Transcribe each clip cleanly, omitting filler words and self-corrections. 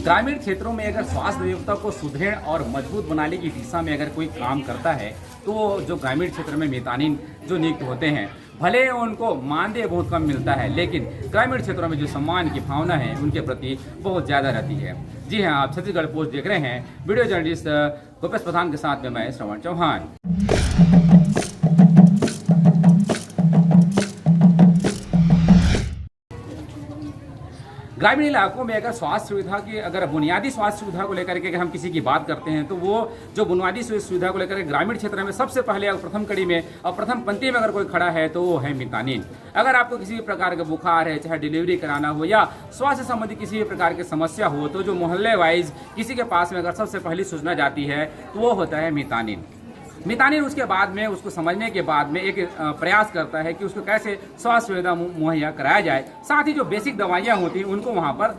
ग्रामीण क्षेत्रों में अगर स्वास्थ्य व्यवस्था को सुदृढ़ और मजबूत बनाने की दिशा में अगर कोई काम करता है तो जो ग्रामीण क्षेत्र में मितानिन जो नियुक्त होते हैं, भले उनको मानदेय बहुत कम मिलता है, लेकिन ग्रामीण क्षेत्रों में जो सम्मान की भावना है उनके प्रति बहुत ज़्यादा रहती है। जी हाँ, आप छत्तीसगढ़ पोस्ट देख रहे हैं। वीडियो जर्नलिस्ट गोपेश प्रधान के साथ में मैं श्रवण चौहान। ग्रामीण इलाकों में अगर स्वास्थ्य सुविधा की अगर बुनियादी स्वास्थ्य सुविधा को लेकर के हम किसी की बात करते हैं तो वो जो बुनियादी सुविधा को लेकर के ग्रामीण क्षेत्र में सबसे पहले प्रथम कड़ी में और प्रथम पंक्ति में अगर कोई खड़ा है तो वो है मितानिन। अगर आपको किसी भी प्रकार का बुखार है, चाहे डिलीवरी कराना हो या स्वास्थ्य संबंधी किसी भी प्रकार की समस्या हो, तो जो मोहल्ले वाइज किसी के पास में अगर सबसे पहली सूचना जाती है तो वो होता है मितानिन। मितानिन उसके बाद में उसको समझने के बाद में एक प्रयास करता है कि उसको कैसे स्वास्थ्य सुविधा मुहैया कराया जाए। साथ ही जो बेसिक दवाइयाँ होती हैं उनको वहाँ पर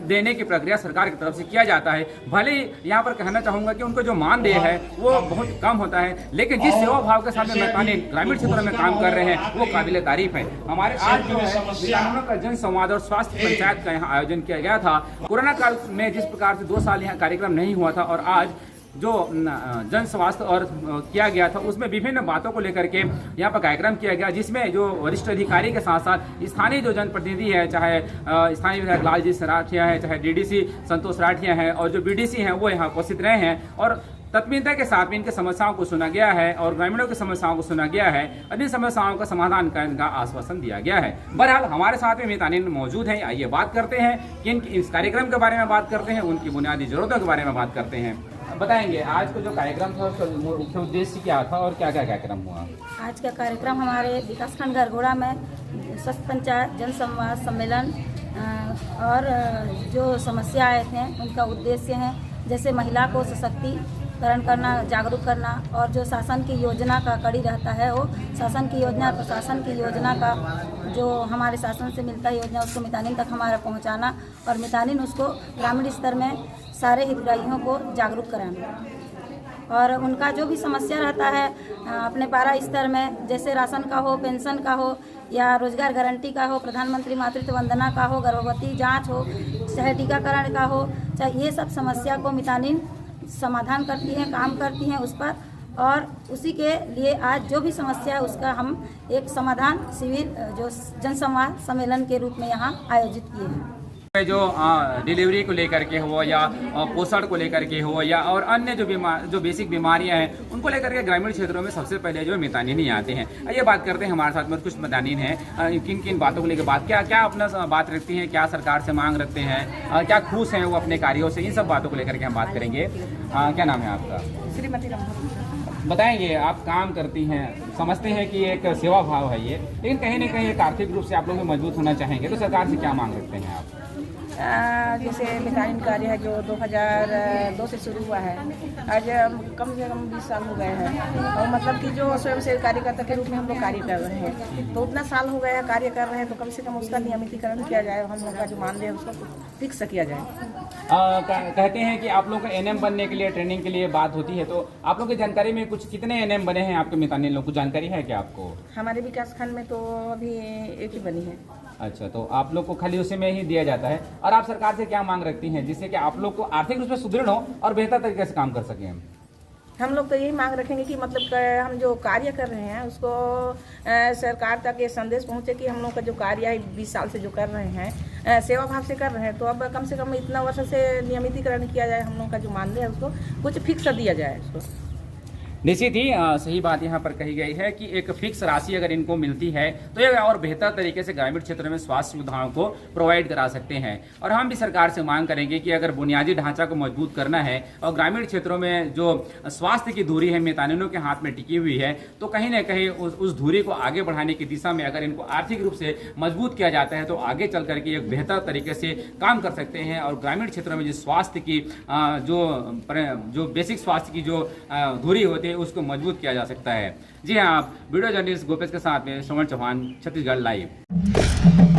देने की प्रक्रिया सरकार की तरफ से किया जाता है। भले ही यहाँ पर कहना चाहूँगा कि उनको जो मानदेय है वो बहुत कम होता है, लेकिन जिस सेवा भाव के साथ में मितानिन ग्रामीण क्षेत्रों में काम कर रहे हैं वो काबिल तारीफ है। हमारे आज जो है मितानिनों का जन संवाद और स्वास्थ्य पंचायत का यहाँ आयोजन किया गया था। कोरोना काल में जिस प्रकार से 2 साल यहाँ कार्यक्रम नहीं हुआ था और आज जो जन स्वास्थ्य और किया गया था उसमें विभिन्न बातों को लेकर के यहाँ पर कार्यक्रम किया गया, जिसमें जो वरिष्ठ अधिकारी के साथ साथ स्थानीय जो जनप्रतिनिधि है, चाहे स्थानीय विधायक लालजी राठिया है, चाहे डीडीसी संतोष राठिया है और जो बीडीसी हैं वो यहाँ उपस्थित रहे हैं और तत्मीयता के साथ में इनके समस्याओं को सुना गया है और ग्रामीणों की समस्याओं को सुना गया है और इन समस्याओं का समाधान करने का आश्वासन दिया गया है। बहरहाल हमारे साथ में मितानिन मौजूद हैं। आइए बात करते हैं कि इस कार्यक्रम के बारे में बात करते हैं, उनकी बुनियादी जरूरतों के बारे में बात करते हैं। बताएंगे आज का जो कार्यक्रम था उसका मुख्य उद्देश्य क्या था और क्या क्या कार्यक्रम हुआ? आज का कार्यक्रम हमारे विकासखंड गरगोड़ा में स्वस्थ पंचायत जन संवाद सम्मेलन और जो समस्या आए थे उनका उद्देश्य है, जैसे महिला को सशक्तिकरण करना, जागरूक करना और जो शासन की योजना का कड़ी रहता है वो शासन की योजना, प्रशासन की योजना का जो हमारे शासन से मिलता है योजना उसको मितानिन तक हमारा पहुंचाना और मितानिन उसको ग्रामीण स्तर में सारे हितग्राहियों को जागरूक कराना और उनका जो भी समस्या रहता है अपने पारा स्तर में, जैसे राशन का हो, पेंशन का हो या रोजगार गारंटी का हो, प्रधानमंत्री मातृत्व वंदना का हो, गर्भवती जांच हो, चाहे टीकाकरण का हो, चाहे ये सब समस्या को मितानिन समाधान करती हैं, काम करती हैं उस पर। और उसी के लिए आज जो भी समस्या है उसका हम एक समाधान शिविर जो जनसंवाद सम्मेलन के रूप में यहाँ आयोजित किए हैं। जो डिलीवरी को लेकर के हो या पोषण को लेकर के हो या और अन्य जो बेसिक बीमारियां हैं उनको लेकर के ग्रामीण क्षेत्रों में सबसे पहले जो मितानिन ही आते हैं। ये बात करते हैं, हमारे साथ में कुछ मितानिन हैं। किन किन बातों को लेकर बात क्या अपना बात रखती हैं, क्या सरकार से मांग रखते हैं, क्या खुश हैं वो अपने कार्यों से, इन सब बातों को लेकर के हम बात करेंगे। क्या नाम है आपका? श्रीमती राम। बताएंगे, आप काम करती हैं, समझते हैं कि एक सेवा भाव है ये, लेकिन कहीं ना कहीं एक आर्थिक रूप से आप लोग मजबूत होना चाहेंगे, तो सरकार से क्या मांग रखते हैं आप? जैसे मितानिन कार्य है जो 2002 से शुरू हुआ है, आज कम से कम 20 साल हो गए हैं और मतलब कि जो स्वयं सेवी कार्यकर्ता के रूप में हम लोग कार्य कर रहे हैं, तो उतना साल हो गया है कार्य कर रहे हैं, तो कम से कम उसका नियमितीकरण किया जाए, हम लोग का जो मानदेय है उसको फिक्स किया जाए। कहते हैं कि आप लोग का एनएम बनने के लिए ट्रेनिंग के लिए बात होती है, तो आप लोग की जानकारी में कुछ कितने एनएम बने हैं आपके मितानिन लोग, कुछ जानकारी है क्या आपको? हमारे विकास खंड में तो अभी एक ही बनी है। अच्छा, तो आप लोग को खाली उसी में ही दिया जाता है। और आप सरकार से क्या मांग रखती हैं जिससे कि आप लोग को आर्थिक रूप से सुदृढ़ हो और बेहतर तरीके से काम कर सकें? हम लोग तो यही मांग रखेंगे कि मतलब हम जो कार्य कर रहे हैं उसको सरकार तक ये संदेश पहुंचे कि हम लोग का जो कार्य है 20 साल से जो कर रहे हैं, सेवा भाव से कर रहे हैं, तो अब कम से कम इतना वर्ष से नियमितीकरण किया जाए, हम लोग का जो मानदेय है उसको कुछ फिक्स दिया जाए उसको। निश्चित ही सही बात यहाँ पर कही गई है कि एक फिक्स राशि अगर इनको मिलती है तो ये और बेहतर तरीके से ग्रामीण क्षेत्र में स्वास्थ्य सुविधाओं को प्रोवाइड करा सकते हैं। और हम भी सरकार से मांग करेंगे कि अगर बुनियादी ढांचा को मजबूत करना है और ग्रामीण क्षेत्रों में जो स्वास्थ्य की धुरी है मितानिनों के हाथ में टिकी हुई है, तो कहीं ना कहीं उस धुरी को आगे बढ़ाने की दिशा में अगर इनको आर्थिक रूप से मजबूत किया जाता है तो आगे चल करके एक बेहतर तरीके से काम कर सकते हैं और ग्रामीण क्षेत्रों में जो स्वास्थ्य की जो बेसिक स्वास्थ्य की जो धुरी होती है उसको मजबूत किया जा सकता है। जी हाँ, वीडियो जर्नलिस्ट गोपेश के साथ में श्रवण चौहान, छत्तीसगढ़ लाइव।